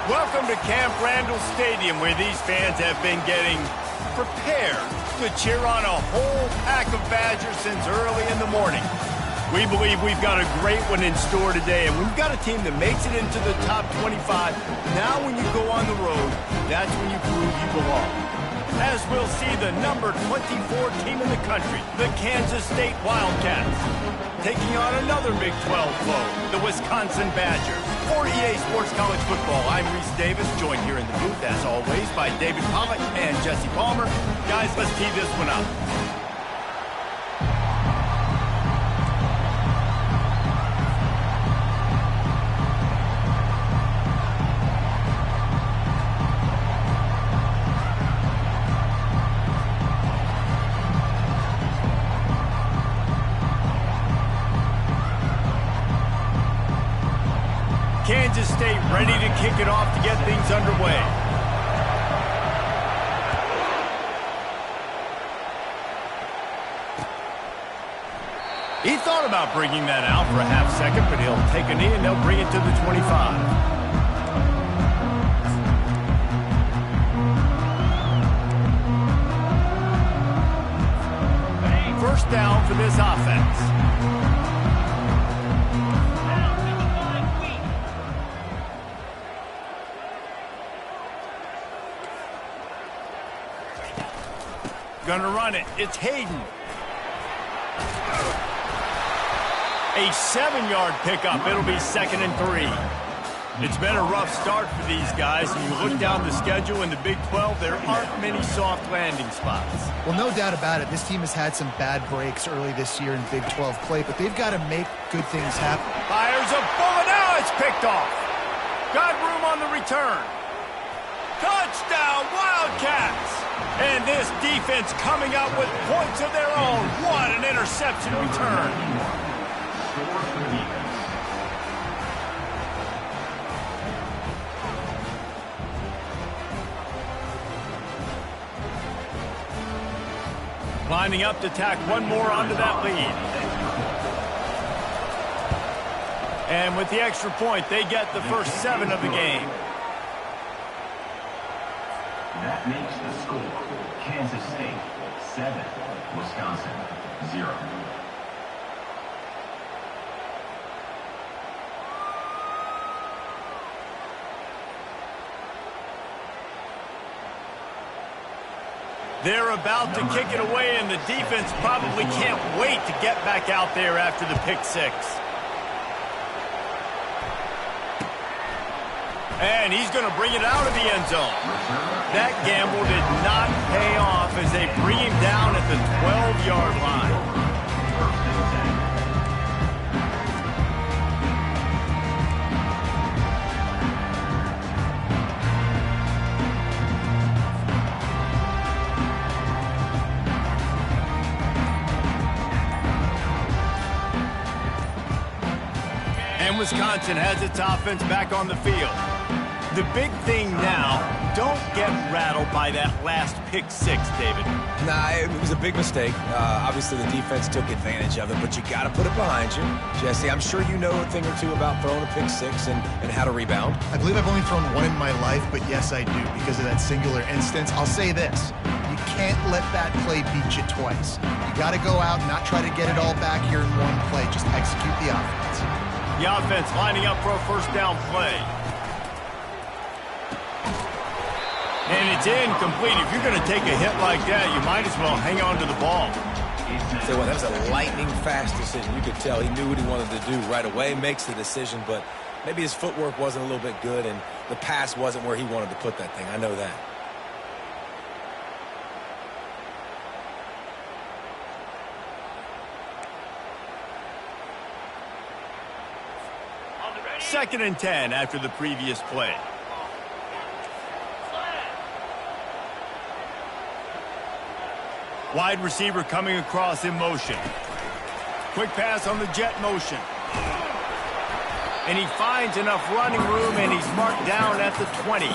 Welcome to Camp Randall Stadium, where these fans have been getting prepared to cheer on a whole pack of Badgers since early in the morning. We believe we've got a great one in store today, and we've got a team that makes it into the top 25. Now when you go on the road, that's when you prove you belong. As we'll see the number 24 team in the country, the Kansas State Wildcats, taking on another Big 12 foe, the Wisconsin Badgers. For EA Sports College Football, I'm Reese Davis, joined here in the booth, as always, by David Pollock and Jesse Palmer. Guys, let's tee this one up. Kansas State ready to kick it off to get things underway. He thought about bringing that out for a half second, but he'll take a knee and they'll bring it to the 25. First down for this offense. Gonna run it. It's Hayden. A 7-yard pickup. It'll be 2nd and 3. It's been a rough start for these guys, and you look down the schedule in the Big 12, there aren't many soft landing spots. Well, no doubt about it. This team has had some bad breaks early this year in Big 12 play, but they've got to make good things happen. Fires a bullet. Now it's picked off. Got room on the return. Touchdown, Wildcats! And this defense coming up with points of their own. What an interception return. Lining up to tack one more onto that lead. And with the extra point, they get the first 7 of the game. That makes the score Kansas State 7, Wisconsin 0. They're about to kick it away, and the defense probably can't wait to get back out there after the pick 6. And he's going to bring it out of the end zone. That gamble did not pay off as they bring him down at the 12-yard line. And Wisconsin has its offense back on the field. The big thing now, don't get rattled by that last pick 6, David. Nah, it was a big mistake. Obviously, the defense took advantage of it, but you got to put it behind you. Jesse, I'm sure you know a thing or two about throwing a pick 6 and how to rebound. I believe I've only thrown one in my life, but yes, I do. Because of that singular instance, I'll say this. You can't let that play beat you twice. You got to go out and not try to get it all back here in one play. Just execute the offense. The offense lining up for a first down play. And it's incomplete. If you're going to take a hit like that, you might as well hang on to the ball. So that was a lightning-fast decision. You could tell he knew what he wanted to do right away, makes the decision, but maybe his footwork wasn't a little bit good, and the pass wasn't where he wanted to put that thing. I know that. Second and 10 after the previous play. Wide receiver coming across in motion. Quick pass on the jet motion. And he finds enough running room, and he's marked down at the 20.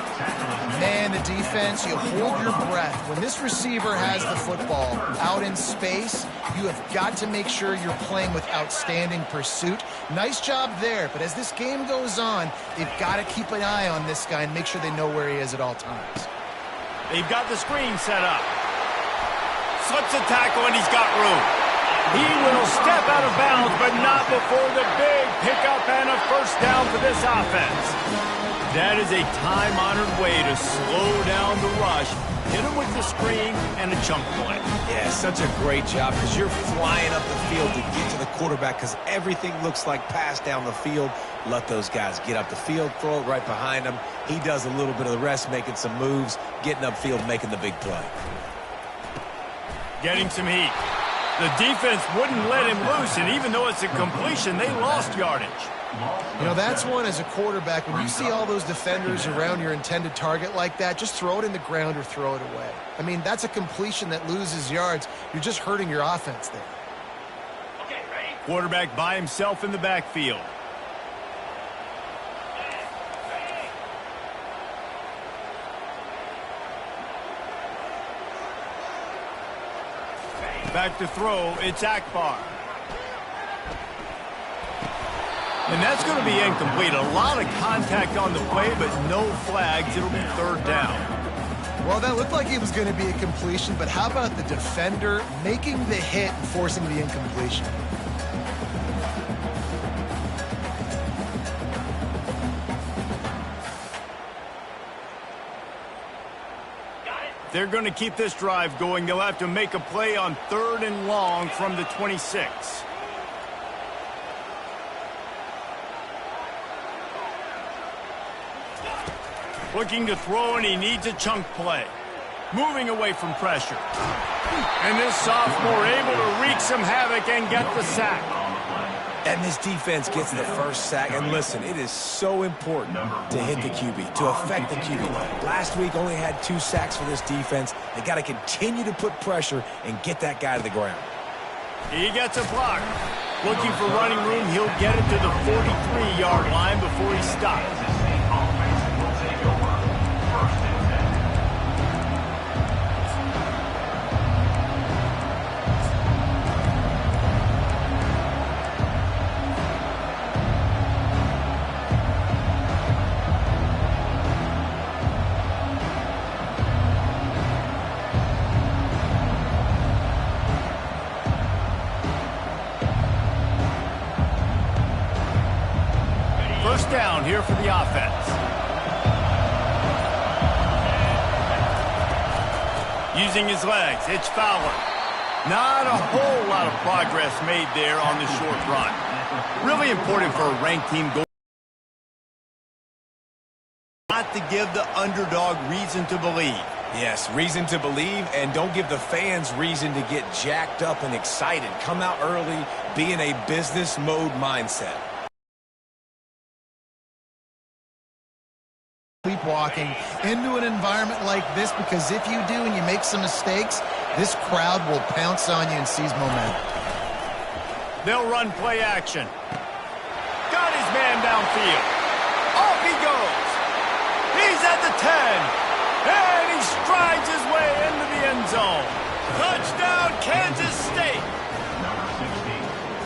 Man, the defense, you hold your breath. When this receiver has the football out in space, you have got to make sure you're playing with outstanding pursuit. Nice job there, but as this game goes on, they've got to keep an eye on this guy and make sure they know where he is at all times. They've got the screen set up. Slips a tackle, and he's got room. He will step out of bounds, but not before the big pickup and a first down for this offense. That is a time-honored way to slow down the rush, hit him with the screen, and a chunk play. Yeah, such a great job because you're flying up the field to get to the quarterback because everything looks like pass down the field. Let those guys get up the field, throw it right behind him. He does a little bit of the rest, making some moves, getting upfield, making the big play. Getting some heat. The defense wouldn't let him loose, and even though it's a completion, they lost yardage. You know, that's one as a quarterback. When you see all those defenders around your intended target like that, just throw it in the ground or throw it away. I mean, that's a completion that loses yards. You're just hurting your offense there. Quarterback by himself in the backfield. Back to throw, it's Akbar. And that's going to be incomplete. A lot of contact on the play, but no flags. It'll be third down. Well, that looked like it was going to be a completion, but how about the defender making the hit and forcing the incompletion? They're going to keep this drive going. They'll have to make a play on 3rd and long from the 26. Looking to throw, and he needs a chunk play. Moving away from pressure. And this sophomore able to wreak some havoc and get the sack. And this defense gets the first sack. And listen, it is so important to hit the QB, to affect the QB. Last week only had 2 sacks for this defense. They got to continue to put pressure and get that guy to the ground. He gets a block. Looking for running room. He'll get it to the 43-yard line before he stops. Down here for the offense. Using his legs, it's Fowler. Not a whole lot of progress made there on the short run. Really important for a ranked team goal not to give the underdog reason to believe. Yes, reason to believe, and don't give the fans reason to get jacked up and excited. Come out early, be in a business mode mindset. Sleepwalking into an environment like this, because if you do and you make some mistakes, this crowd will pounce on you and seize momentum. They'll run play action. Got his man downfield. Off he goes. He's at the 10. And he strides his way into the end zone. Touchdown, Kansas State.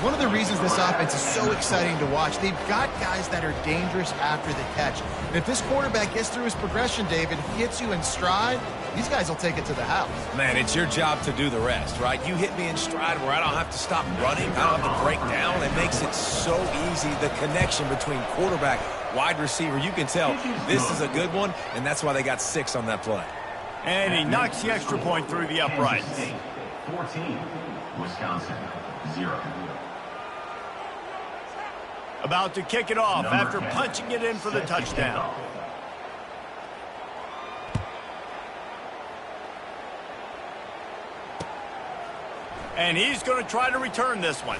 One of the reasons this offense is so exciting to watch, they've got guys that are dangerous after the catch. And if this quarterback gets through his progression, David, hits you in stride, these guys will take it to the house. Man, it's your job to do the rest, right? You hit me in stride where I don't have to stop running. I don't have to break down. It makes it so easy, the connection between quarterback, wide receiver. You can tell this is a good one, and that's why they got 6 on that play. And he knocks the extra point through the uprights. 14, Wisconsin, 0. About to kick it off after punching it in for the touchdown. And he's going to try to return this one.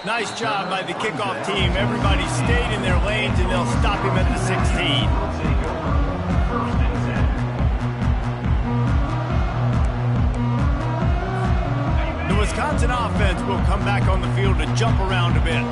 Nice job by the kickoff team. Everybody stayed in their lanes, and they'll stop him at the 16. Wisconsin offense will come back on the field to jump around a bit.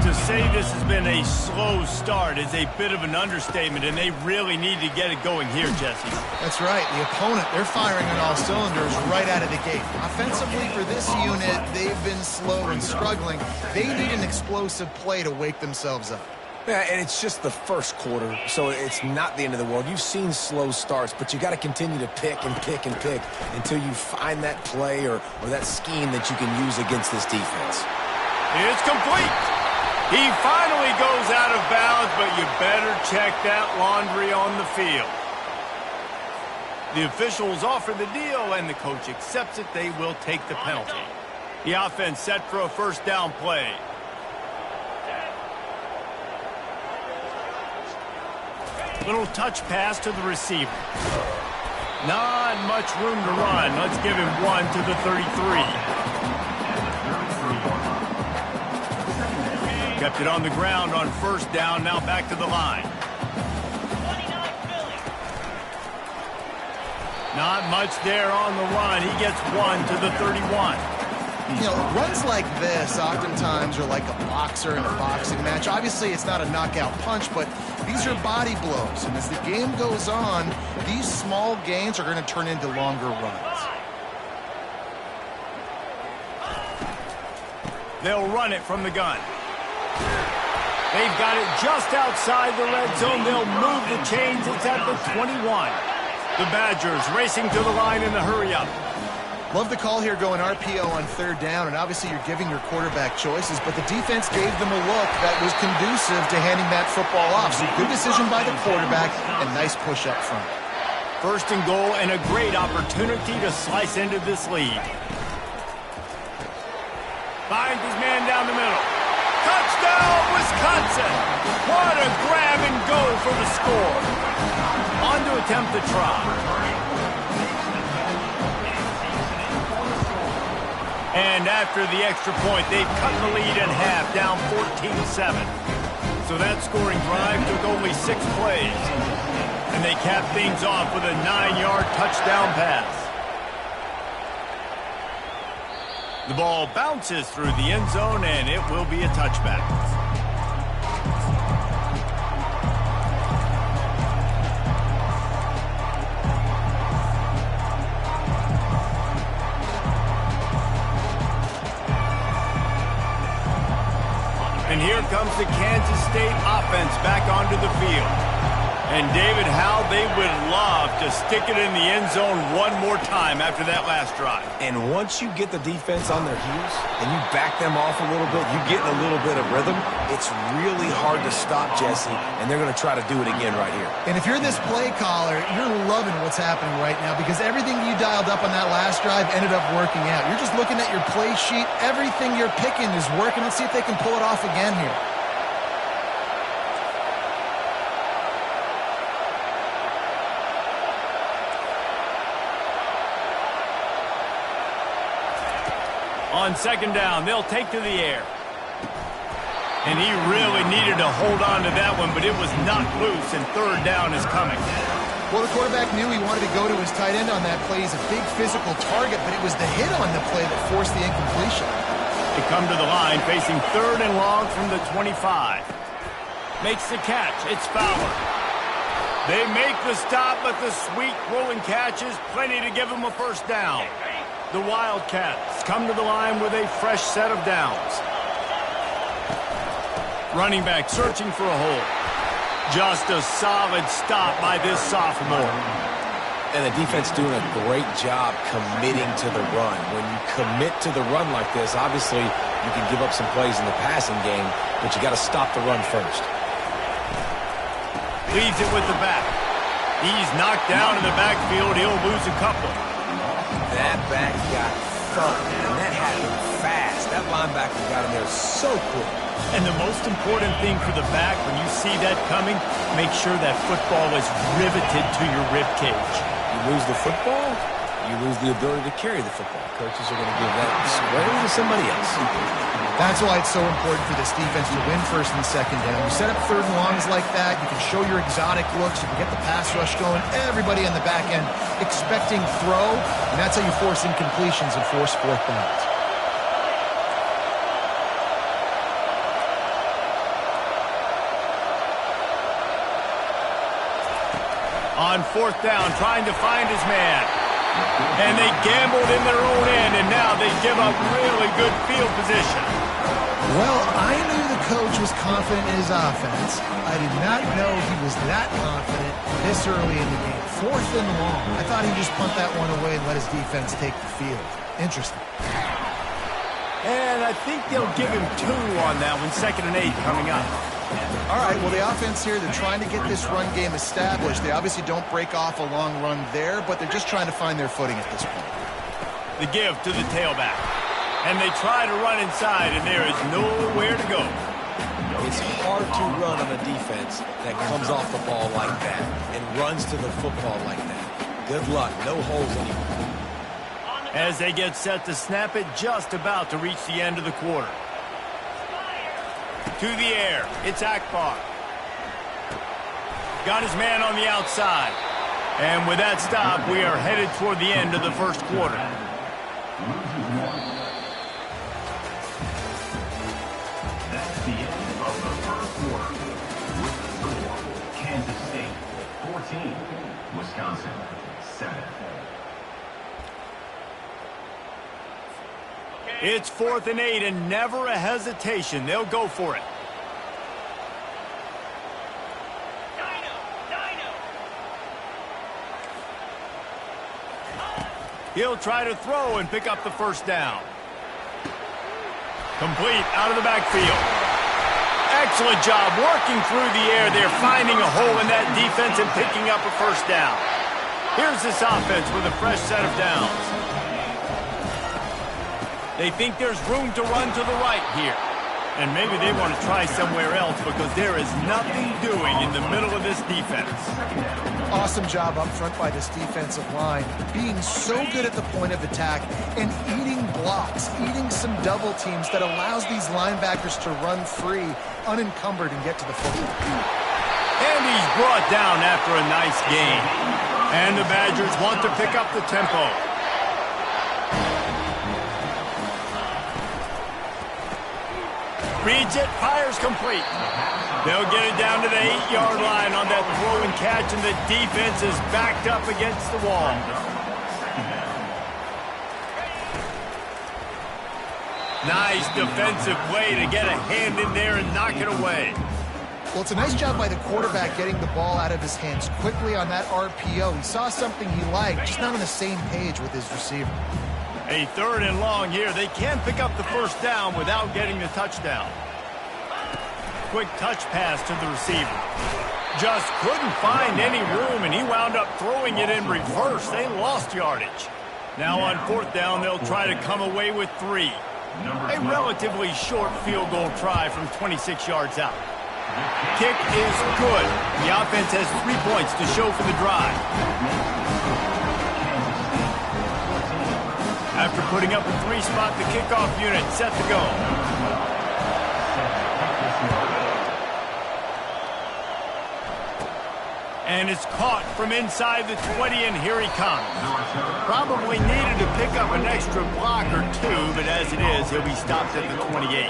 To say this has been a slow start is a bit of an understatement, and they really need to get it going here, Jesse. That's right. The opponent, they're firing on all cylinders right out of the gate. Offensively for this unit, they've been slow and struggling. They need an explosive play to wake themselves up. Yeah, and it's just the first quarter, so it's not the end of the world. You've seen slow starts, but you got to continue to pick and pick and pick until you find that play or that scheme that you can use against this defense. It's complete. He finally goes out of bounds, but you better check that laundry on the field. The officials offer the deal, and the coach accepts it. They will take the penalty. The offense set for a first down play. Little touch pass to the receiver. Not much room to run. Let's give him one to the 33. Kept it on the ground on first down. Now back to the line. Not much there on the run. He gets one to the 31. You know, runs like this oftentimes are like a boxer in a boxing match. Obviously, it's not a knockout punch, but these are body blows. And as the game goes on, these small gains are going to turn into longer runs. They'll run it from the gun. They've got it just outside the red zone. They'll move the chains. It's at the 21. The Badgers racing to the line in the hurry-up. Love the call here going RPO on third down, and obviously you're giving your quarterback choices, but the defense gave them a look that was conducive to handing that football off. So good decision by the quarterback and nice push up front. First and goal and a great opportunity to slice into this lead. Finds his man down the middle. Touchdown, Wisconsin! What a grab and go for the score. On to attempt the try. And after the extra point, they've cut the lead in half, down 14-7. So that scoring drive took only 6 plays. And they capped things off with a 9-yard touchdown pass. The ball bounces through the end zone, and it will be a touchback. And here comes the Kansas State offense back onto the field. And David, how they would love to stick it in the end zone one more time after that last drive. And once you get the defense on their heels and you back them off a little bit, you get in a little bit of rhythm, it's really hard to stop, Jesse, and they're going to try to do it again right here. And if you're this play caller, you're loving what's happening right now because everything you dialed up on that last drive ended up working out. You're just looking at your play sheet. Everything you're picking is working. Let's see if they can pull it off again here. On second down, they'll take to the air. And he really needed to hold on to that one, but it was knocked loose, and third down is coming. Well, the quarterback knew he wanted to go to his tight end on that play. He's a big physical target, but it was the hit on the play that forced the incompletion. They come to the line, facing third and long from the 25. Makes the catch. It's Fowler. They make the stop, but the sweet rolling catch is plenty to give them a first down. The Wildcats come to the line with a fresh set of downs. Running back searching for a hole. Just a solid stop by this sophomore. And the defense doing a great job committing to the run. When you commit to the run like this, obviously you can give up some plays in the passing game, but you got to stop the run first. Leaves it with the back. He's knocked down in the backfield. He'll lose a couple. That back got thumped, and that happened fast. That linebacker got him there so quick. And the most important thing for the back, when you see that coming, make sure that football is riveted to your rib cage. You lose the football, you lose the ability to carry the football. Coaches are going to give that squarely to somebody else. That's why it's so important for this defense to win first and second down. You set up third and longs like that, you can show your exotic looks, you can get the pass rush going, everybody on the back end expecting throw, and that's how you force incompletions and force fourth downs. On fourth down, trying to find his man. And they gambled in their own end, and now they give up really good field position. Well, I knew the coach was confident in his offense. I did not know he was that confident this early in the game. Fourth and long. I thought he'd just punt that one away and let his defense take the field. Interesting. And I think they'll give him 2 on that one, 2nd and 8 coming up. All right, well, the offense here, they're trying to get this run game established. They obviously don't break off a long run there, but they're just trying to find their footing at this point. The give to the tailback. And they try to run inside, and there is nowhere to go. It's hard to run on a defense that comes off the ball like that and runs to the football like that. Good luck. No holes anymore. As they get set to snap it, just about to reach the end of the quarter. To the air, it's Akbar. Got his man on the outside. And with that stop, we are headed toward the end of the first quarter. That's the end of the first quarter. With the score, Kansas State 14, Wisconsin 7. It's 4th and 8 and never a hesitation. They'll go for it. He'll try to throw and pick up the first down. Complete out of the backfield. Excellent job working through the air. They're finding a hole in that defense and picking up a first down. Here's this offense with a fresh set of downs. They think there's room to run to the right here. And maybe they want to try somewhere else because there is nothing doing in the middle of this defense. Awesome job up front by this defensive line, being so good at the point of attack and eating blocks, eating some double teams that allows these linebackers to run free, unencumbered, and get to the football. And he's brought down after a nice gain. And the Badgers want to pick up the tempo. Reads it, fires complete. They'll get it down to the 8-yard line on that throw and catch, and the defense is backed up against the wall. Nice defensive play to get a hand in there and knock it away. Well, it's a nice job by the quarterback getting the ball out of his hands quickly on that RPO. He saw something he liked, just not on the same page with his receiver. A 3rd and long here. They can pick up the first down without getting the touchdown. Quick touch pass to the receiver. Just couldn't find any room, and he wound up throwing it in reverse. They lost yardage. Now on 4th down, they'll try to come away with 3. A relatively short field goal try from 26 yards out. Kick is good. The offense has 3 points to show for the drive. After putting up a 3-spot, the kickoff unit set to go. And it's caught from inside the 20, and here he comes. Probably needed to pick up an extra block or 2, but as it is, he'll be stopped at the 28.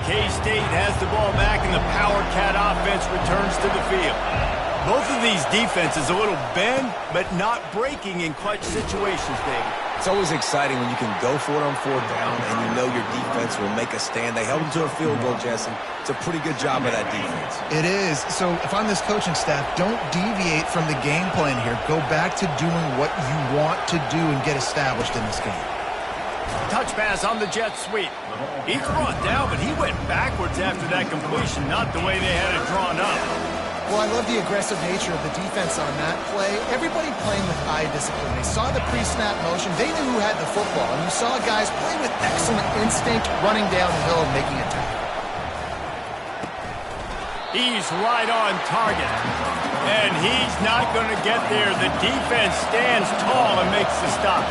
K-State has the ball back, and the Power Cat offense returns to the field. Both of these defenses a little bend, but not breaking in clutch situations, David. It's always exciting when you can go for it on 4th down and you know your defense will make a stand. They held them to a field goal, Jesse. It's a pretty good job by that defense. It is. So if I'm this coaching staff, don't deviate from the game plan here. Go back to doing what you want to do and get established in this game. Touch pass on the jet sweep. He's brought down, but he went backwards after that completion, not the way they had it drawn up. Well, I love the aggressive nature of the defense on that play. Everybody playing with eye discipline. They saw the pre-snap motion. They knew who had the football. And you saw guys play with excellent instinct, running down the hill and making a tackle. He's right on target. And he's not going to get there. The defense stands tall and makes the stop.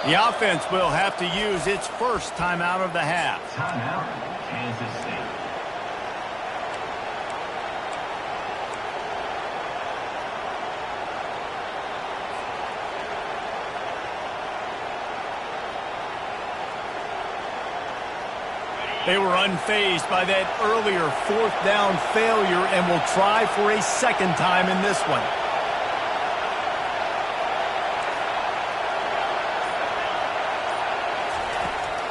The offense will have to use its first timeout of the half. Timeout, Kansas State. They were unfazed by that earlier fourth down failure and will try for a second time in this one.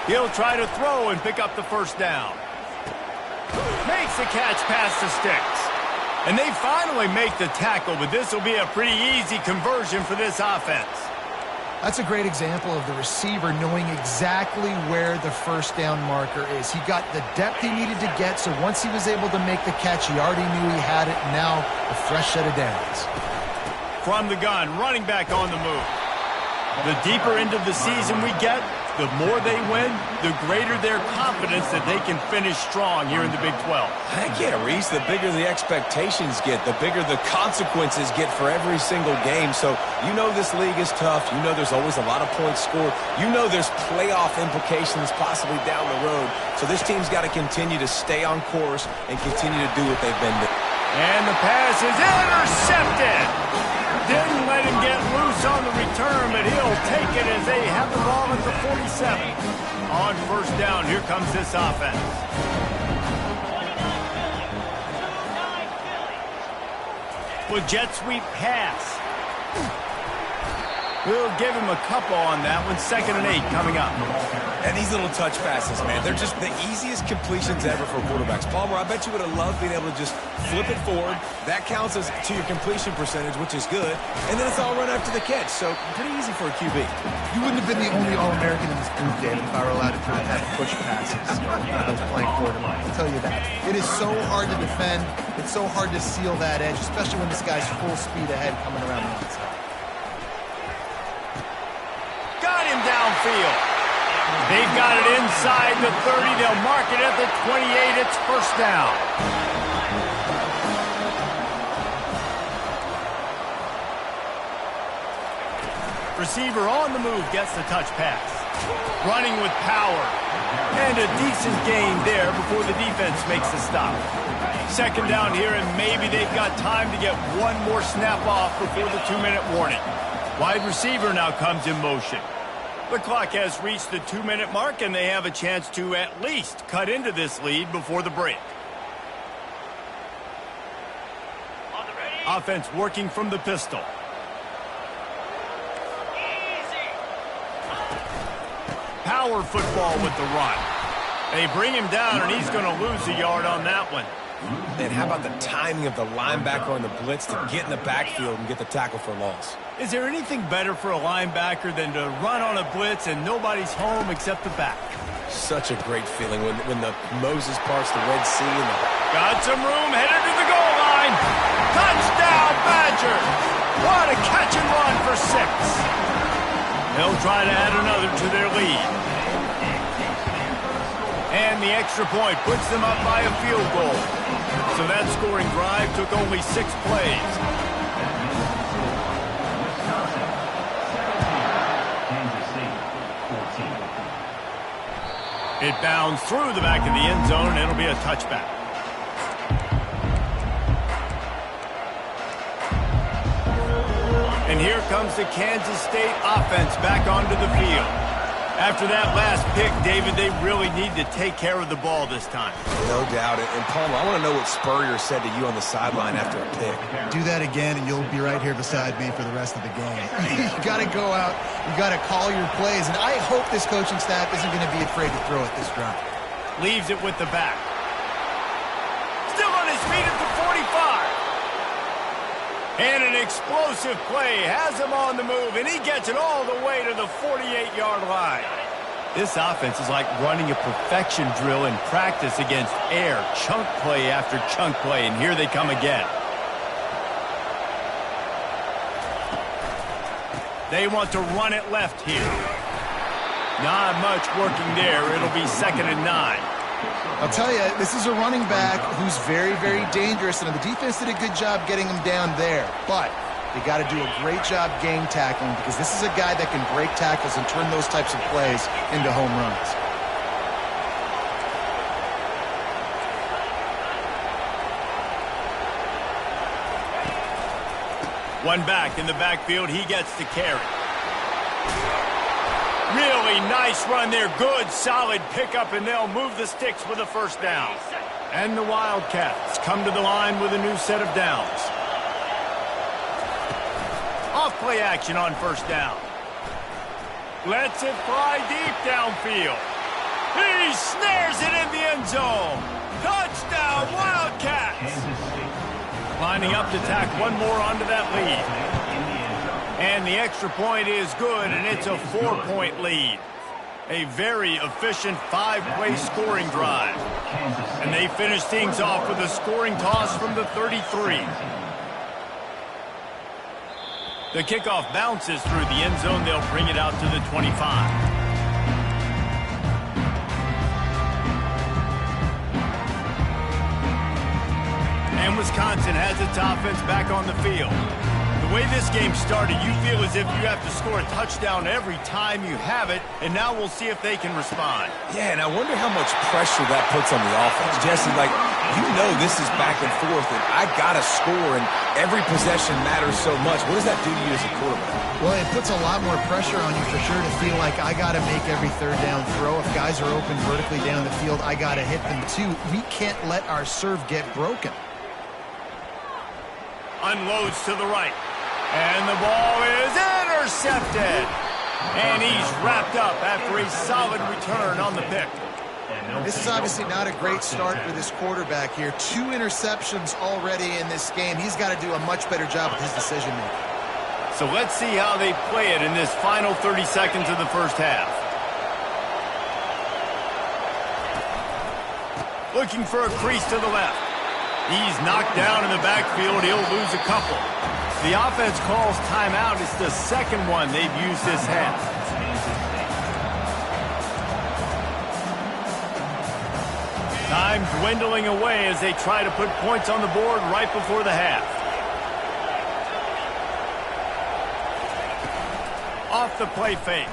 He'll try to throw and pick up the first down. Makes the catch past the sticks. And they finally make the tackle, but this will be a pretty easy conversion for this offense. That's a great example of the receiver knowing exactly where the first down marker is. He got the depth he needed to get, so once he was able to make the catch, he already knew he had it. Now, a fresh set of downs. From the gun, running back on the move. The deeper into the season we get, the more they win, the greater their confidence that they can finish strong here in the Big 12. Heck yeah, Reese, the bigger the expectations get, the bigger the consequences get for every single game. So you know this league is tough. You know there's always a lot of points scored. You know there's playoff implications possibly down the road. So this team's got to continue to stay on course and continue to do what they've been doing. And the pass is intercepted. Didn't let him get loose on the return, but he'll take it as they have the ball at the 47. On first down, here comes this offense. With jet sweep pass. We'll give him a couple on that one. 2nd and 8 coming up. And these little touch passes, man, they're just the easiest completions ever for quarterbacks. Palmer, I bet you would have loved being able to just flip it forward. That counts as to your completion percentage, which is good. And then it's all run after the catch, so pretty easy for a QB. You wouldn't have been the only All-American in this group, David, if I were allowed to throw that push passes when I was playing quarterback. I'll tell you that. It is so hard to defend. It's so hard to seal that edge, especially when this guy's full speed ahead coming around the outside. Got him downfield. They've got it inside the 30. They'll mark it at the 28. It's first down. Receiver on the move gets the touch pass. Running with power. And a decent gain there before the defense makes the stop. 2nd down here, and maybe they've got time to get one more snap off before the 2-minute warning. Wide receiver now comes in motion. The clock has reached the 2-minute mark, and they have a chance to at least cut into this lead before the break. Offense working from the pistol. Power football with the run. They bring him down, and he's going to lose a yard on that one. And how about the timing of the linebacker on the blitz to get in the backfield and get the tackle for a loss? Is there anything better for a linebacker than to run on a blitz and nobody's home except the back? Such a great feeling when the Moses parts the Red Sea. And got some room, headed to the goal line. Touchdown, Badgers! What a catch and run for 6. They'll try to add another to their lead. And the extra point puts them up by a field goal. So that scoring drive took only 6 plays. It bounds through the back of the end zone, and it'll be a touchback. And here comes the Kansas State offense back onto the field. After that last pick, David, they really need to take care of the ball this time. No doubt. And Palmer, I want to know what Spurrier said to you on the sideline after a pick. Do that again, and you'll be right here beside me for the rest of the game. You got to go out. You got to call your plays, and I hope this coaching staff isn't going to be afraid to throw it this drive. Leaves it with the back. Still on his feet at the 45. And an explosive play has him on the move, and he gets it all the way to the 48-yard line. This offense is like running a perfection drill in practice against air, chunk play after chunk play, and here they come again. They want to run it left here. Not much working there. It'll be 2nd and 9. I'll tell you, this is a running back who's very, very dangerous, and the defense did a good job getting him down there. But You got to do a great job game tackling because this is a guy that can break tackles and turn those types of plays into home runs. One back in the backfield, he gets to carry. Really nice run there. Good, solid pickup, and they'll move the sticks with a first down. And the Wildcats come to the line with a new set of downs. Off play action on first down. Lets it fly deep downfield. He snares it in the end zone. Touchdown, Wildcats! Lining up to tack one more onto that lead. And the extra point is good, and it's a 4-point lead. A very efficient 5-play scoring drive. And they finish things off with a scoring toss from the 33. The kickoff bounces through the end zone. They'll bring it out to the 25. And Wisconsin has its offense back on the field. The way this game started, you feel as if you have to score a touchdown every time you have it, and now we'll see if they can respond. Yeah, and I wonder how much pressure that puts on the offense. Jesse, like, you know this is back and forth, and I got to score, and every possession matters so much. What does that do to you as a quarterback? Well, it puts a lot more pressure on you for sure to feel like I got to make every third down throw. If guys are open vertically down the field, I got to hit them too. We can't let our serve get broken. Unloads to the right. And the ball is intercepted. And he's wrapped up after a solid return on the pick. This is obviously not a great start for this quarterback here. 2 interceptions already in this game. He's got to do a much better job with his decision-making. So let's see how they play it in this final 30 seconds of the first half. Looking for a crease to the left. He's knocked down in the backfield. He'll lose a couple. The offense calls timeout. It's the second one they've used this half. Time dwindling away as they try to put points on the board right before the half. Off the play fake.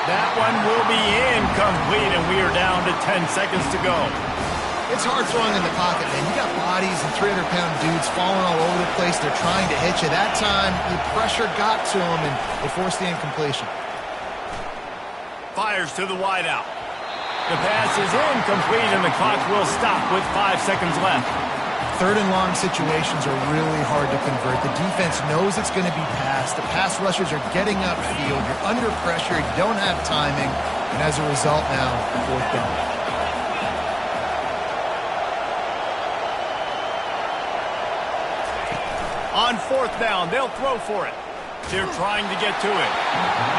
That one will be incomplete, and we are down to 10 seconds to go. It's hard throwing in the pocket, man. You got bodies and 300-pound dudes falling all over the place. They're trying to hit you. That time, the pressure got to them, and they forced the incompletion. Fires to the wideout. The pass is incomplete, and the clock will stop with 5 seconds left. Third and long situations are really hard to convert. The defense knows it's going to be passed. The pass rushers are getting upfield. You're under pressure. You don't have timing. And as a result now, fourth down. On fourth down, they'll throw for it. They're trying to get to it.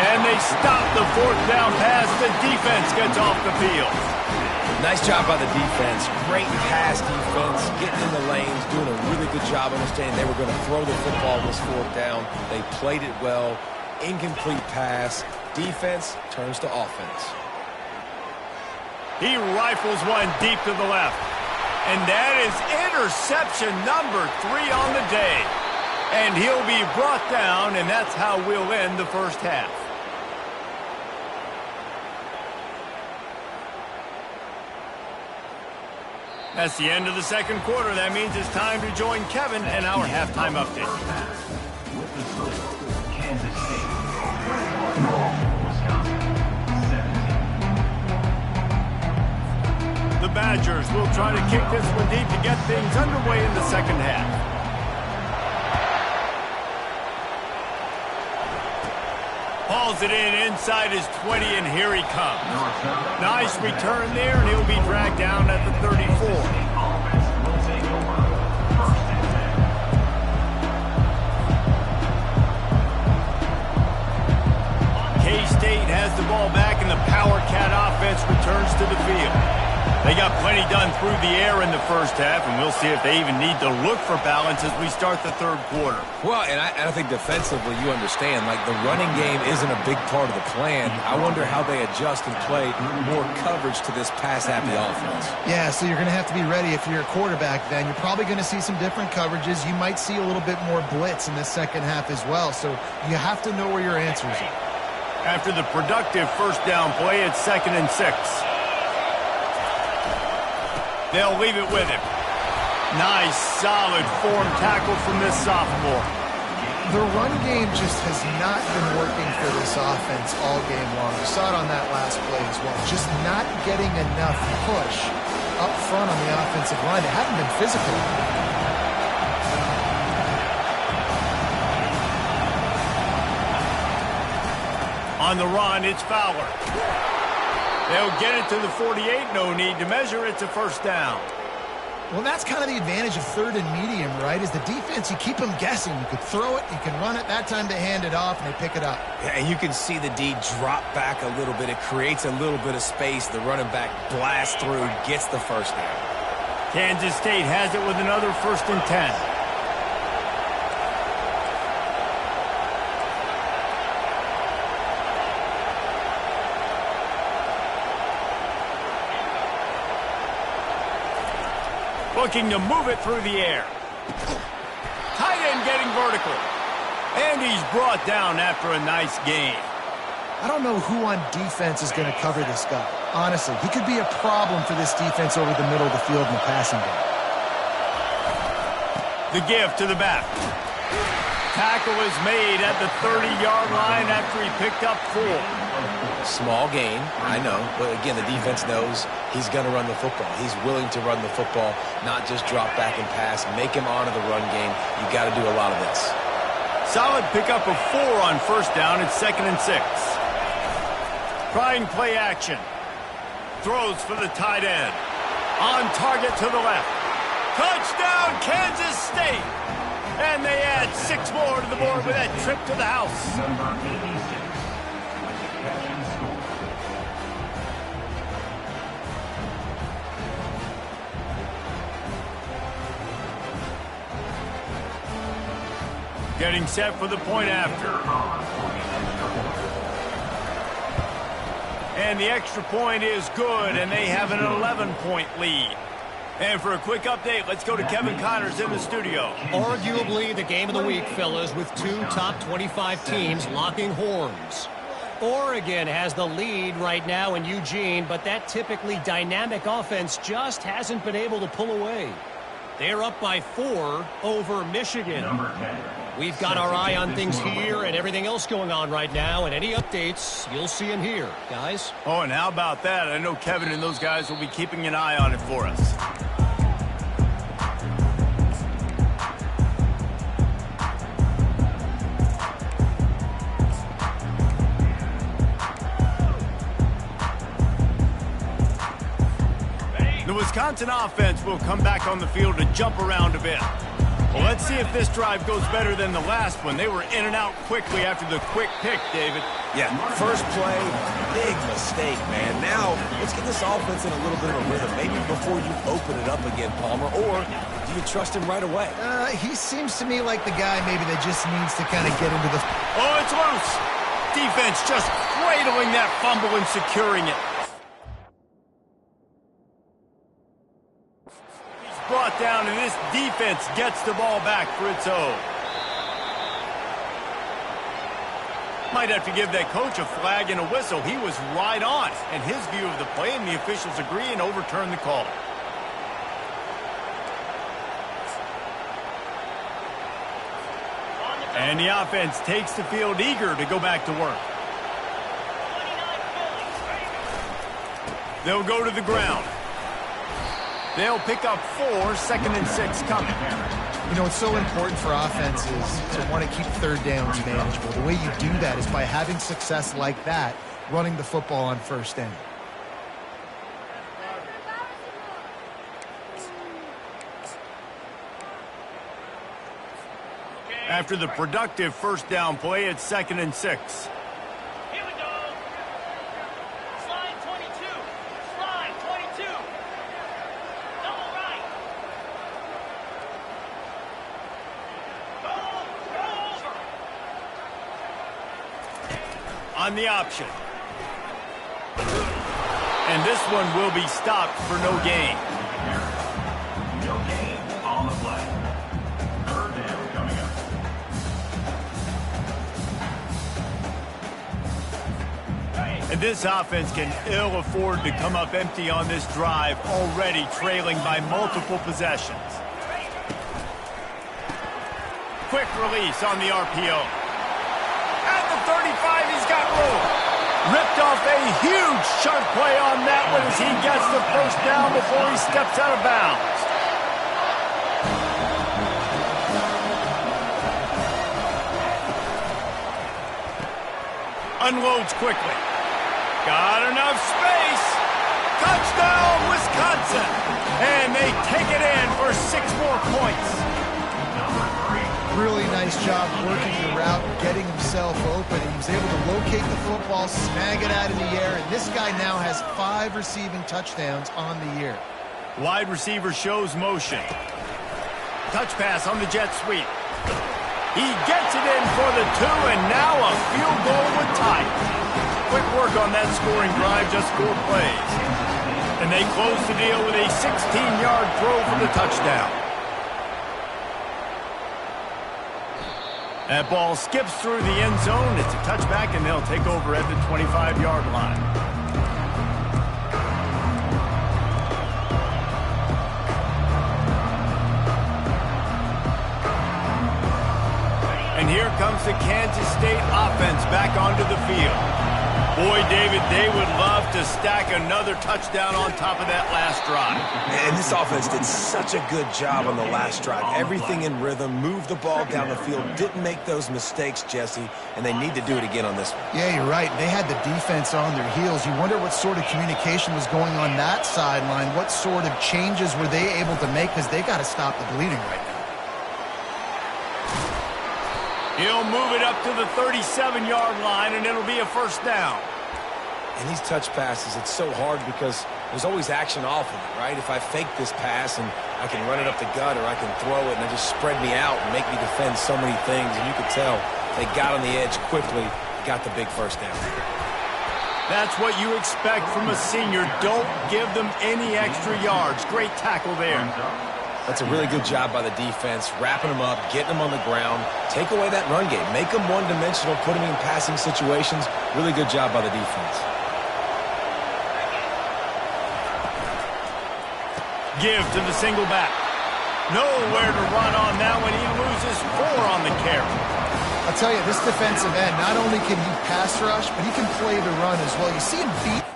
And they stop the fourth down pass. The defense gets off the field. Nice job by the defense. Great pass defense, getting in the lanes, doing a really good job understanding they were going to throw the football on this fourth down. They played it well. Incomplete pass. Defense turns to offense. He rifles one deep to the left. And that is interception number 3 on the day. And he'll be brought down, and that's how we'll end the first half. That's the end of the second quarter. That means it's time to join Kevin in our halftime update. With the score, Kansas State, Wisconsin, 17. The Badgers will try to kick this one deep to get things underway in the second half. Hauls it in inside his 20, and here he comes. Nice return there, and he'll be dragged down at the 34. K-State has the ball back, and the Power Cat offense returns to the field. They got plenty done through the air in the first half, and we'll see if they even need to look for balance as we start the third quarter. Well, and I think defensively, you understand, like the running game isn't a big part of the plan. I wonder how they adjust and play more coverage to this pass-happy offense. Yeah, so you're going to have to be ready if you're a quarterback then. You're probably going to see some different coverages. You might see a little bit more blitz in the second half as well, so you have to know where your answers are. After the productive first down play, it's 2nd and 6. They'll leave it with him. Nice, solid form tackle from this sophomore. The run game just has not been working for this offense all game long. You saw it on that last play as well. Just not getting enough push up front on the offensive line. They haven't been physical. On the run, it's Fowler. They'll get it to the 48. No need to measure. It's a first down. Well, that's kind of the advantage of 3rd and medium, right? Is the defense, you keep them guessing. You could throw it, you can run it. That time they hand it off, and they pick it up. Yeah, and you can see the D drop back a little bit. It creates a little bit of space. The running back blasts through, gets the first down. Kansas State has it with another 1st and 10. Looking to move it through the air. Tight end getting vertical. And he's brought down after a nice gain. I don't know who on defense is going to cover this guy. Honestly, he could be a problem for this defense over the middle of the field in the passing game. The give to the back. Tackle is made at the 30-yard line after he picked up 4. Small gain, I know, but again, the defense knows he's going to run the football. He's willing to run the football, not just drop back and pass, make him honor the run game. You got to do a lot of this. Solid pickup of 4 on first down. It's 2nd and 6. Trying play action. Throws for the tight end. On target to the left. Touchdown, Kansas State! And they add 6 more to the board with that trip to the house. Number 86 with the catch and score. Getting set for the point after. And the extra point is good, and they have an 11-point lead. And for a quick update, let's go to Kevin Connors in the studio. Arguably the game of the week, fellas, with 2 top 25 teams locking horns. Oregon has the lead right now in Eugene, but that typically dynamic offense just hasn't been able to pull away. They're up by 4 over Michigan. Number 10. We've got our eye on things here and everything else going on right now, and any updates, you'll see them here, guys. Oh, and how about that? I know Kevin and those guys will be keeping an eye on it for us. The Wisconsin offense will come back on the field to jump around a bit. Well, let's see if this drive goes better than the last one. They were in and out quickly after the quick pick, David. Yeah, first play, big mistake, man. Now, let's get this offense in a little bit of a rhythm. Maybe before you open it up again, Palmer, or do you trust him right away? He seems to me like the guy maybe that just needs to kind of get into the... Oh, it's loose. Defense just cradling that fumble and securing it. Brought down, and this defense gets the ball back for its own. Might have to give that coach a flag and a whistle. He was right on in his view of the play, and the officials agree and overturn the call. And the offense takes the field eager to go back to work. They'll go to the ground. They'll pick up 4, 2nd and 6 coming. You know, it's so important for offenses to want to keep third downs manageable. The way you do that is by having success like that, running the football on first down. After the productive first down play, it's 2nd and 6. on the option. And this one will be stopped for no gain. No gain on the play. Third down coming up. And this offense can ill afford to come up empty on this drive, already trailing by multiple possessions. Quick release on the RPO. At the 35, he's got room. Ripped off a huge chunk play on that one as he gets the first down before he steps out of bounds. Unloads quickly. Got enough space. Touchdown, Wisconsin. And they take it in for 6 more points. Really nice job working the route, getting himself open. He was able to locate the football, snag it out of the air, and this guy now has 5 receiving touchdowns on the year. Wide receiver shows motion. Touch pass on the jet sweep. He gets it in for the 2, and now a field goal would tie it. Quick work on that scoring drive, just 4 plays. And they close the deal with a 16-yard throw for the touchdown. That ball skips through the end zone. It's a touchback, and they'll take over at the 25-yard line. And here comes the Kansas State offense back onto the field. Boy, David, they would love to stack another touchdown on top of that last drive. And this offense did such a good job on the last drive. Everything in rhythm, moved the ball down the field, didn't make those mistakes, Jesse, and they need to do it again on this one. Yeah, you're right. They had the defense on their heels. You wonder what sort of communication was going on that sideline. What sort of changes were they able to make, because they got to stop the bleeding right now. He'll move it up to the 37-yard line, and it'll be a first down. And these touch passes, it's so hard because there's always action off of it, right? If I fake this pass and I can run it up the gut, or I can throw it and it just spread me out and make me defend so many things. And you could tell they got on the edge quickly, got the big first down. That's what you expect from a senior. Don't give them any extra yards. Great tackle there. That's a really good job by the defense, wrapping them up, getting them on the ground, take away that run game, make them one-dimensional, put them in passing situations. Really good job by the defense. Give to the single back. Nowhere to run on that one. He loses 4 on the carry. I'll tell you, this defensive end, not only can he pass rush, but he can play the run as well. You see him beat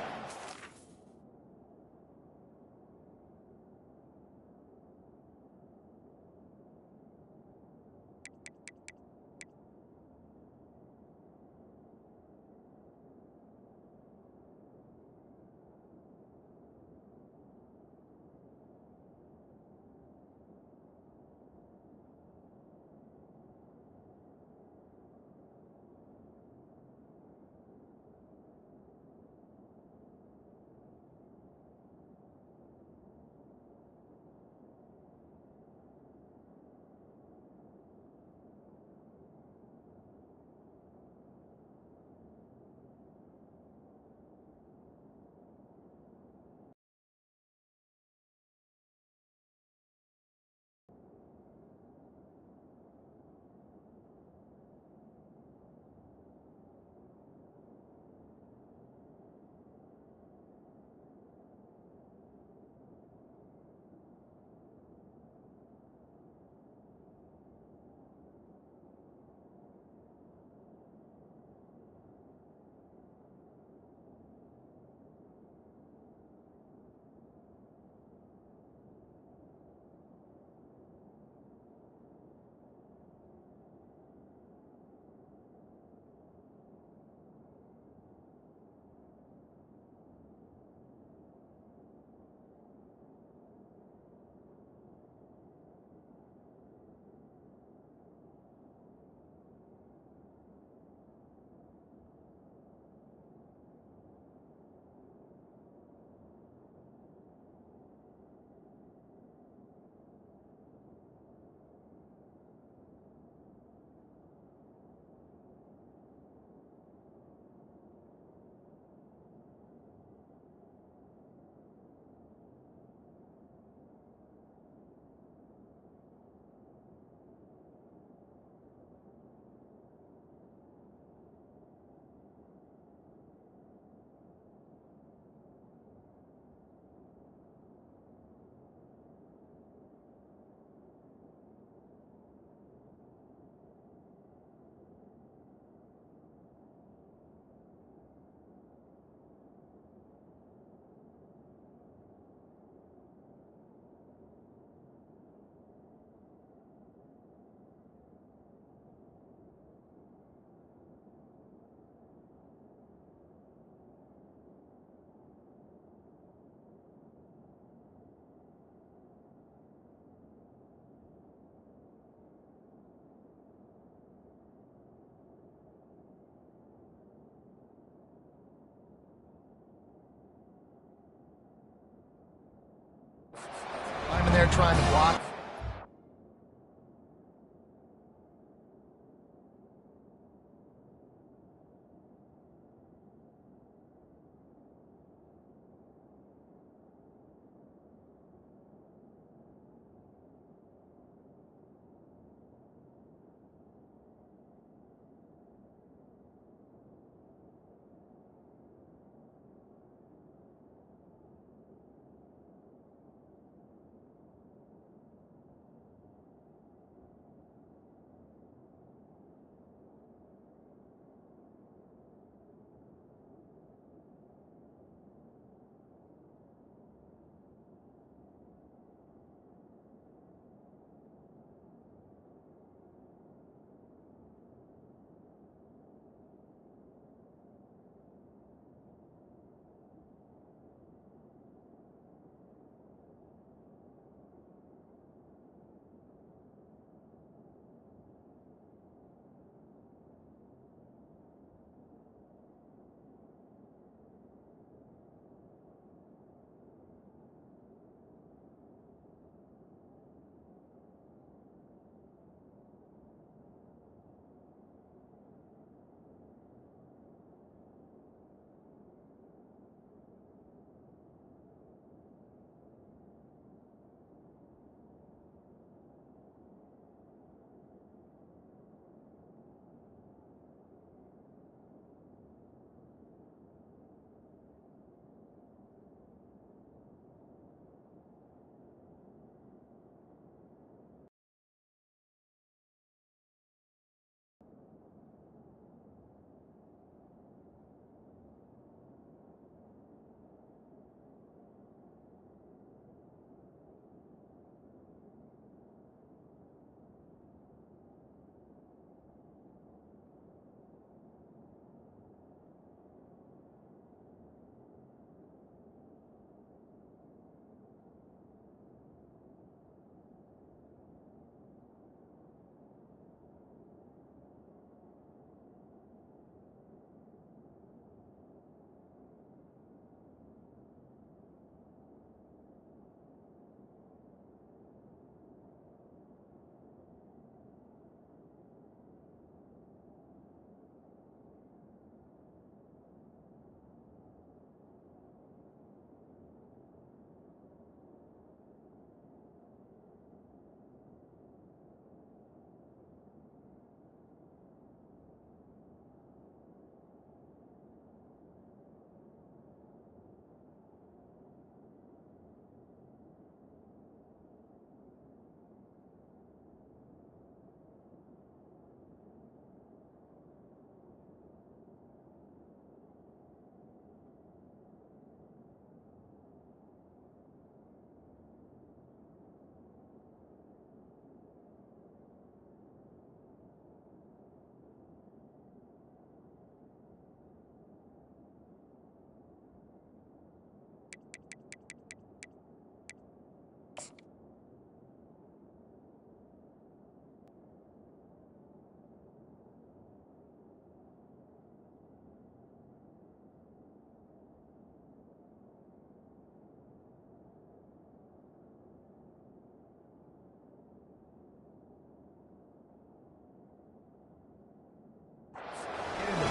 trying to block.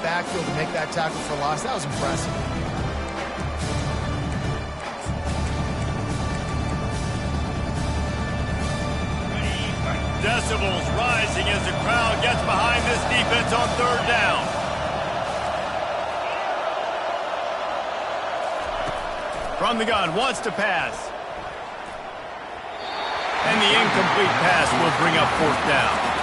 Backfield to make that tackle for loss. That was impressive. Decibels rising as the crowd gets behind this defense on third down. From the gun, wants to pass. And the incomplete pass will bring up fourth down.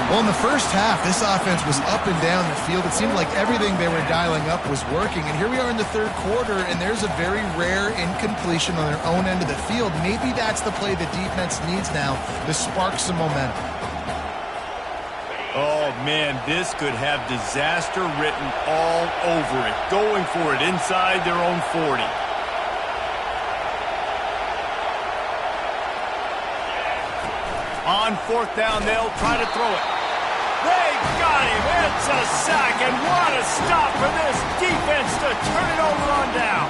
Well, in the first half, this offense was up and down the field. It seemed like everything they were dialing up was working. And here we are in the third quarter, and there's a very rare incompletion on their own end of the field. Maybe that's the play the defense needs now to spark some momentum. Oh, man, this could have disaster written all over it. Going for it inside their own 40. On fourth down, they'll try to throw it. They got him. It's a sack, and what a stop for this defense to turn it over on down.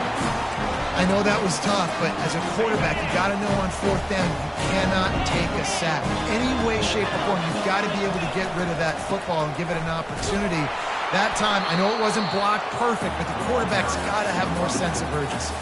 I I know that was tough, but as a quarterback, you got to know on fourth down, you cannot take a sack. Any way, shape, or form, you've got to be able to get rid of that football and give it an opportunity. That time, I know it wasn't blocked perfect, but the quarterback's got to have more sense of urgency.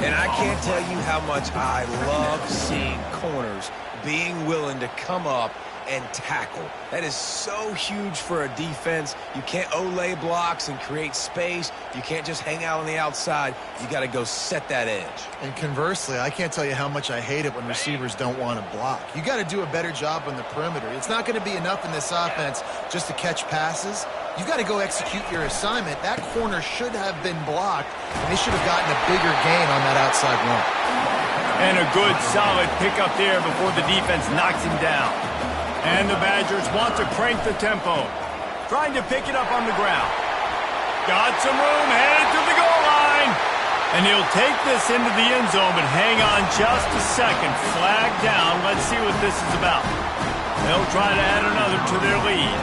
And I can't tell you how much I love seeing corners being willing to come up and tackle. That is so huge for a defense. You can't olay blocks and create space. You can't just hang out on the outside. You got to go set that edge. And conversely, I can't tell you how much I hate it when receivers don't want to block. You got to do a better job on the perimeter. It's not going to be enough in this offense just to catch passes. You've got to go execute your assignment. That corner should have been blocked, and they should have gotten a bigger gain on that outside run. And a good, solid pickup there before the defense knocks him down. And the Badgers want to crank the tempo, trying to pick it up on the ground. Got some room, headed to the goal line. And he'll take this into the end zone, but hang on just a second. Flag down. Let's see what this is about. They'll try to add another to their lead.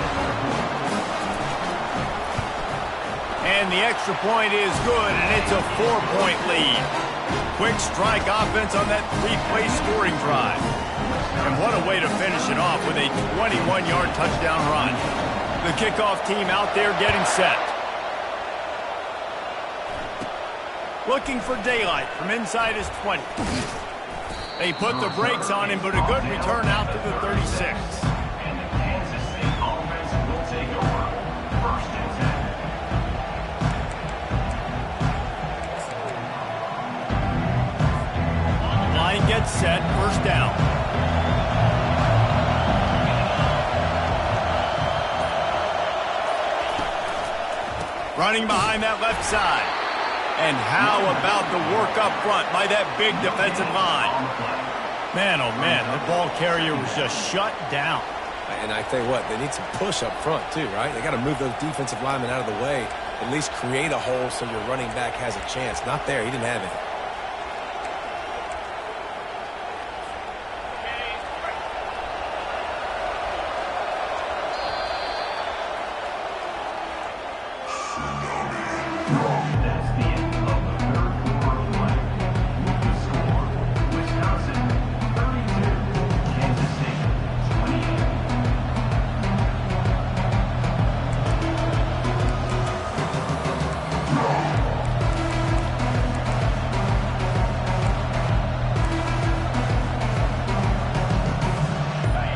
And the extra point is good, and it's a 4-point lead. Quick strike offense on that 3-play scoring drive. And what a way to finish it off with a 21-yard touchdown run. The kickoff team out there getting set. Looking for daylight from inside his 20. They put the brakes on him, but a good return out to the 36. And the Kansas State offense will take over. First and 10. Line gets set, first down. Running behind that left side. And how about the work up front by that big defensive line? Man, oh man, the ball carrier was just shut down. And I tell you what, they need some push up front too, right? They got to move those defensive linemen out of the way, at least create a hole so your running back has a chance. Not there, he didn't have it. That's the end of the third quarter of play. With the score, Wisconsin 32, Kansas State 28.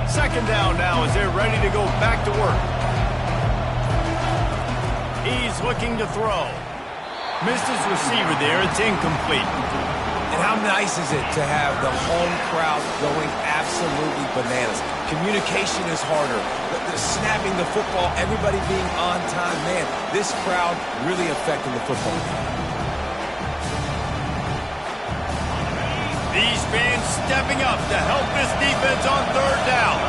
Second down now as they're ready to go back to work. He's looking to throw. Missed his receiver there. It's incomplete. And how nice is it to have the home crowd going absolutely bananas? Communication is harder. The snapping the football, everybody being on time. Man, this crowd really affecting the football game. These fans stepping up to help this defense on third down.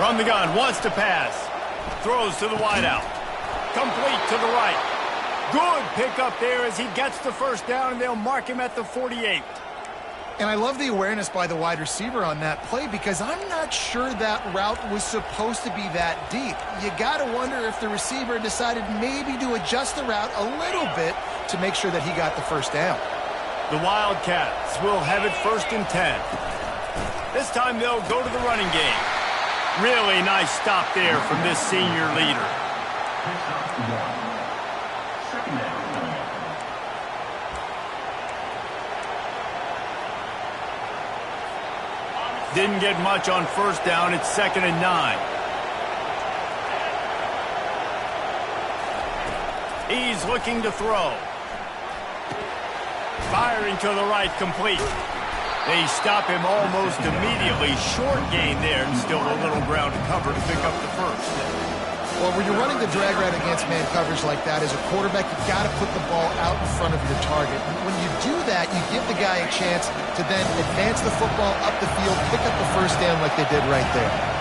From the gun, wants to pass. Throws to the wideout. Complete to the right. Good pickup there as he gets the first down, and they'll mark him at the 48. And I love the awareness by the wide receiver on that play because I'm not sure that route was supposed to be that deep. You got to wonder if the receiver decided maybe to adjust the route a little bit to make sure that he got the first down. The Wildcats will have it first and 10. This time they'll go to the running game. Really nice stop there from this senior leader. Picks up 1. Second down. Didn't get much on first down. It's second and 9. He's looking to throw. Firing to the right, complete. They stop him almost immediately. Short gain there, and still a little ground to cover to pick up the first. Well, when you're running the drag route against man coverage like that, as a quarterback, you've got to put the ball out in front of your target. When you do that, you give the guy a chance to then advance the football up the field, pick up the first down like they did right there.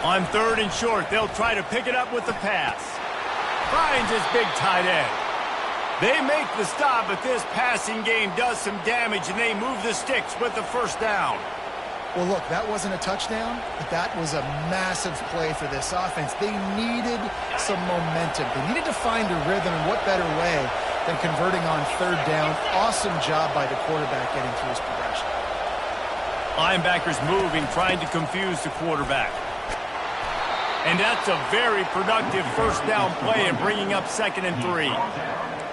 On third and short, they'll try to pick it up with the pass. Finds his big tight end. They make the stop, but this passing game does some damage, and they move the sticks with the first down. Well, look, that wasn't a touchdown, but that was a massive play for this offense. They needed some momentum. They needed to find a rhythm, and what better way than converting on third down. Awesome job by the quarterback getting through his progression. Linebackers moving, trying to confuse the quarterback. And that's a very productive first down play and bringing up 2nd and 3.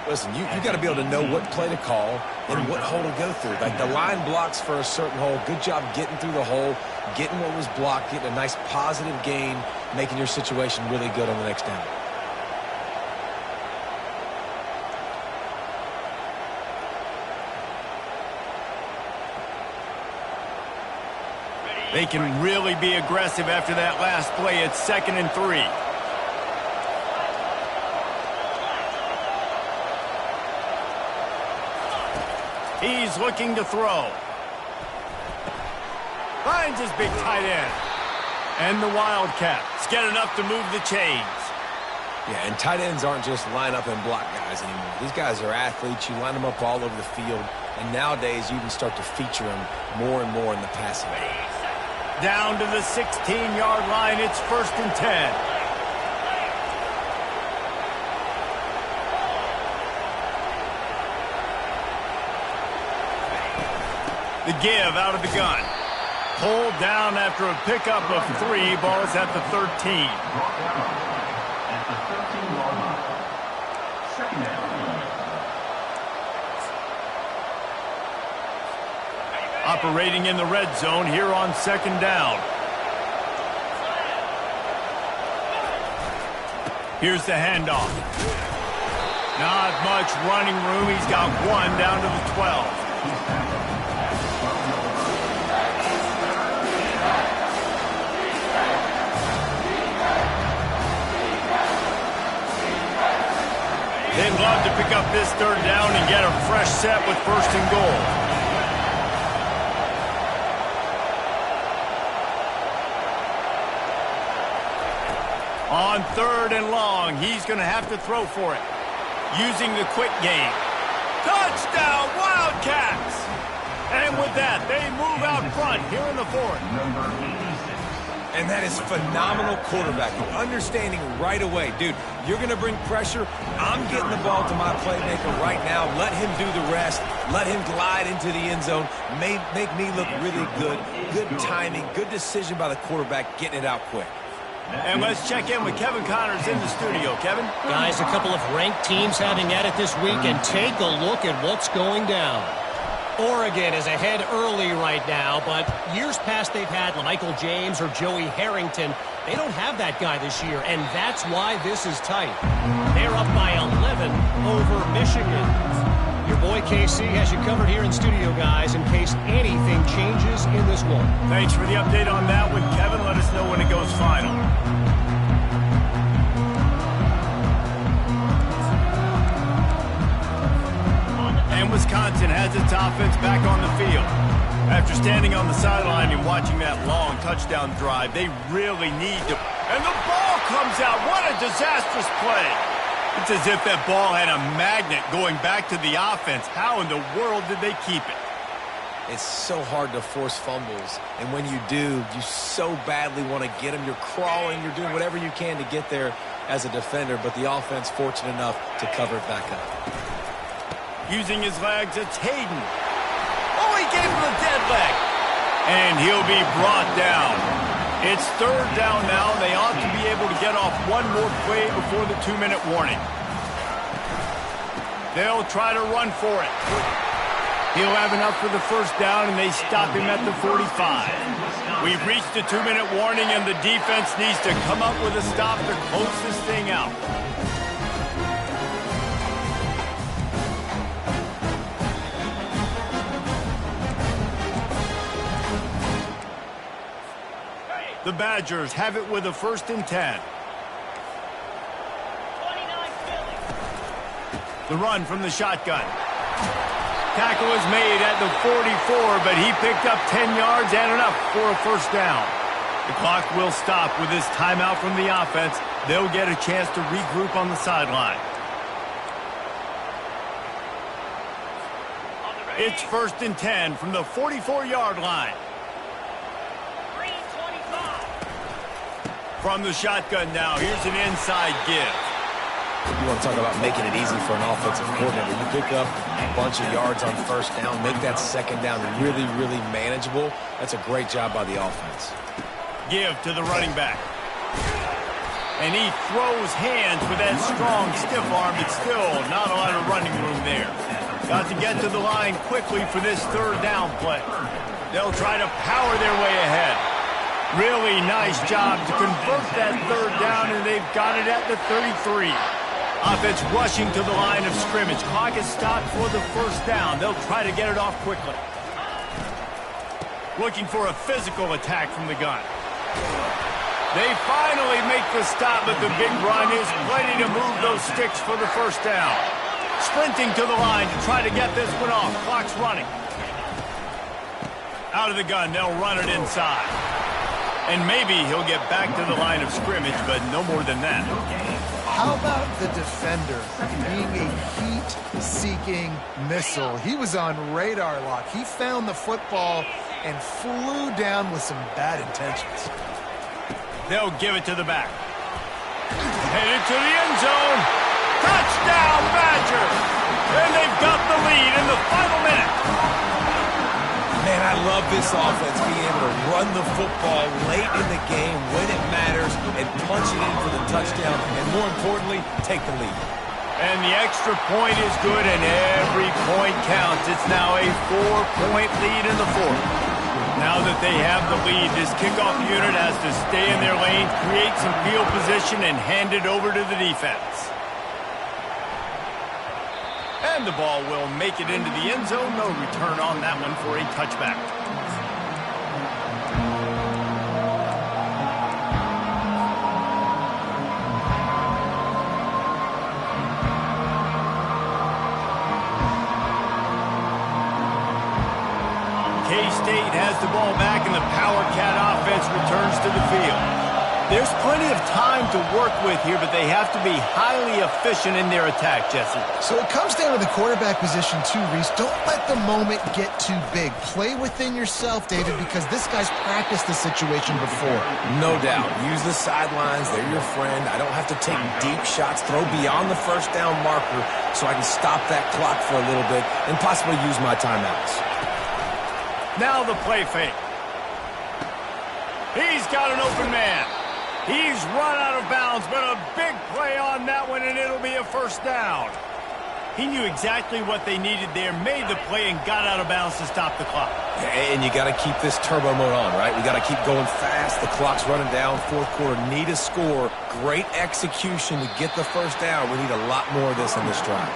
Listen, you got to be able to know what play to call and what hole to go through. Like the line blocks for a certain hole. Good job getting through the hole, getting what was blocked, getting a nice positive gain, making your situation really good on the next down. They can really be aggressive after that last play. It's 2nd and 3. He's looking to throw. Finds his big tight end. And the Wildcats get enough to move the chains. Yeah, and tight ends aren't just line up and block guys anymore. These guys are athletes. You line them up all over the field. And nowadays, you can start to feature them more and more in the passing game. Down to the 16-yard line. It's 1st and 10. The give out of the gun. Pulled down after a pickup of 3. Ball's at the 13. Brought down at the 13-yard line. 2nd down. Operating in the red zone here on 2nd down. Here's the handoff. Not much running room. He's got 1 down to the 12. They'd love to pick up this 3rd down and get a fresh set with 1st and goal. On 3rd and long, he's going to have to throw for it. Using the quick game. Touchdown, Wildcats! And with that, they move out front here in the 4th. Number 86. And that is phenomenal quarterbacking. Understanding right away, dude, you're going to bring pressure. I'm getting the ball to my playmaker right now. Let him do the rest. Let him glide into the end zone. Make me look really good. Good timing. Good decision by the quarterback getting it out quick. And let's check in with Kevin Connors in the studio. Kevin? Guys, a couple of ranked teams having at it this week, and take a look at what's going down. Oregon is ahead early right now, but years past they've had Michael James or Joey Harrington. They don't have that guy this year, and that's why this is tight. They're up by 11 over Michigan. Your boy KC has you covered here in studio, guys, in case anything changes in this one. Thanks for the update on that one, Kevin. Let us know when it goes final. And Wisconsin has its offense back on the field. After standing on the sideline and watching that long touchdown drive, they really need to... And the ball comes out. What a disastrous play. It's as if that ball had a magnet going back to the offense. How in the world did they keep it? It's so hard to force fumbles, and when you do, you so badly want to get them. You're crawling, you're doing whatever you can to get there as a defender, but the offense fortunate enough to cover it back up. Using his legs, it's Hayden. Oh, he gave him a dead leg. And he'll be brought down. It's 3rd down now. They ought to be able to get off one more play before the 2-minute warning. They'll try to run for it. He'll have enough for the 1st down, and they stop him at the 45. We've reached the 2-minute warning, and the defense needs to come up with a stop to close this thing out. The Badgers have it with a 1st and 10. The run from the shotgun. Tackle is made at the 44, but he picked up 10 yards and enough for a 1st down. The clock will stop with this timeout from the offense. They'll get a chance to regroup on the sideline. It's 1st and 10 from the 44-yard line. From the shotgun now, here's an inside give. You want to talk about making it easy for an offensive coordinator. You pick up a bunch of yards on 1st down, make that 2nd down really, really manageable. That's a great job by the offense. Give to the running back. And he throws hands with that strong, stiff arm, but still not a lot of running room there. Got to get to the line quickly for this 3rd down play. They'll try to power their way ahead. Really nice job to convert that 3rd down, and they've got it at the 33. Offense rushing to the line of scrimmage. Clock is stopped for the 1st down. They'll try to get it off quickly. Looking for a physical attack from the gun. They finally make the stop, but the big run is plenty to move those sticks for the 1st down. Sprinting to the line to try to get this one off. Clock's running. Out of the gun, they'll run it inside. And maybe he'll get back to the line of scrimmage, but no more than that. How about the defender being a heat-seeking missile? He was on radar lock. He found the football and flew down with some bad intentions. They'll give it to the back. Headed to the end zone. Touchdown, Badgers! And they've got the lead in the final minute. Man, I love this offense being able to run the football late in the game when it matters and punch it in for the touchdown, and more importantly, take the lead. And the extra point is good, and every point counts. It's now a 4-point lead in the 4th. Now that they have the lead, this kickoff unit has to stay in their lane, create some field position, and hand it over to the defense. And the ball will make it into the end zone. No return on that one for a touchback. K-State has the ball back, and the Power Cat offense returns to the field. There's plenty of time to work with here, but they have to be highly efficient in their attack, Jesse. So it comes down to the quarterback position too, Reese. Don't let the moment get too big. Play within yourself, David, because this guy's practiced the situation before. No doubt. Use the sidelines. They're your friend. I don't have to take deep shots, throw beyond the 1st down marker so I can stop that clock for a little bit and possibly use my timeouts. Now the play fake. He's got an open man. He's run out of bounds, but a big play on that one, and it'll be a 1st down. He knew exactly what they needed there, made the play, and got out of bounds to stop the clock. And you got to keep this turbo mode on, right? We got to keep going fast. The clock's running down. 4th quarter, need a score. Great execution to get the 1st down. We need a lot more of this in this drive.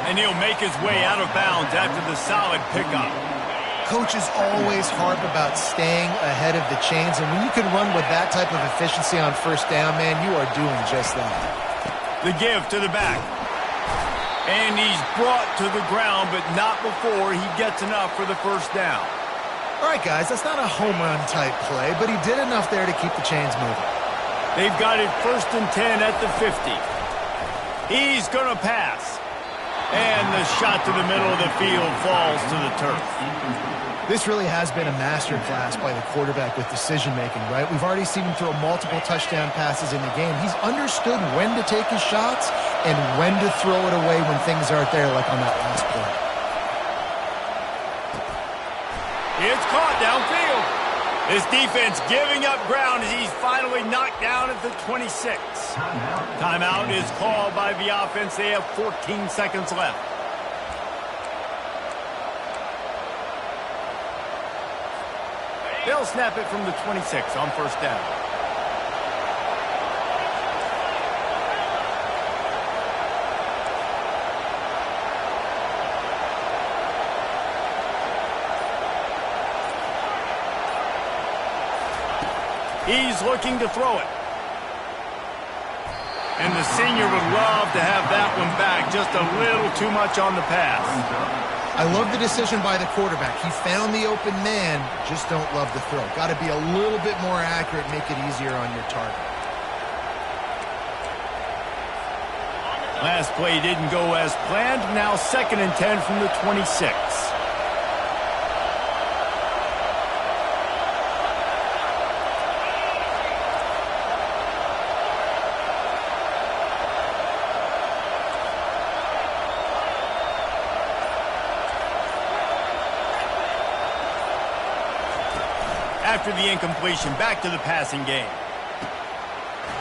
And he'll make his way out of bounds after the solid pickup. Coaches always harp about staying ahead of the chains, and when you can run with that type of efficiency on 1st down, man, you are doing just that. The give to the back. And he's brought to the ground, but not before he gets enough for the 1st down. All right, guys, that's not a home run type play, but he did enough there to keep the chains moving. They've got it 1st and 10 at the 50. He's going to pass. And the shot to the middle of the field falls to the turf. This really has been a master class by the quarterback with decision-making, right? We've already seen him throw multiple touchdown passes in the game. He's understood when to take his shots and when to throw it away when things aren't there, like on that last play. It's caught downfield. This defense giving up ground as he's finally knocked down at the 26. Timeout is called by the offense. They have 14 seconds left. They'll snap it from the 26 on 1st down. He's looking to throw it. And the senior would love to have that one back. Just a little too much on the pass. I love the decision by the quarterback. He found the open man, just don't love the throw. Got to be a little bit more accurate, make it easier on your target. Last play didn't go as planned. Now 2nd and 10 from the 26. After the incompletion, back to the passing game.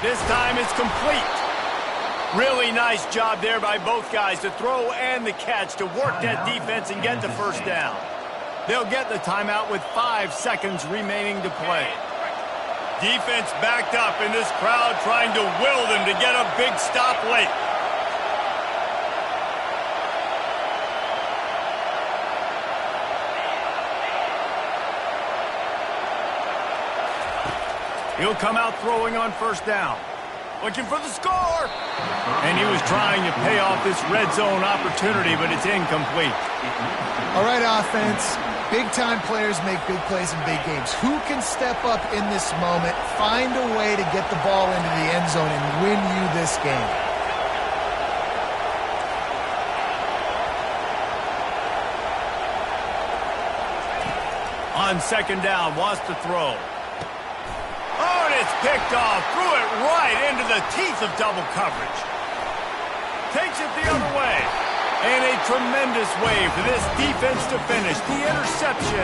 This time it's complete. Really nice job there by both guys to throw and the catch to work that defense and get the first down. They'll get the timeout with 5 seconds remaining to play. Defense backed up and this crowd trying to will them to get a big stop late. He'll come out throwing on 1st down. Looking for the score. And he was trying to pay off this red zone opportunity, but it's incomplete. All right, offense. Big-time players make big plays in big games. Who can step up in this moment, find a way to get the ball into the end zone and win you this game? On 2nd down, wants to throw. Oh, and it's picked off. Threw it right into the teeth of double coverage. Takes it the other way. And a tremendous way for this defense to finish. The interception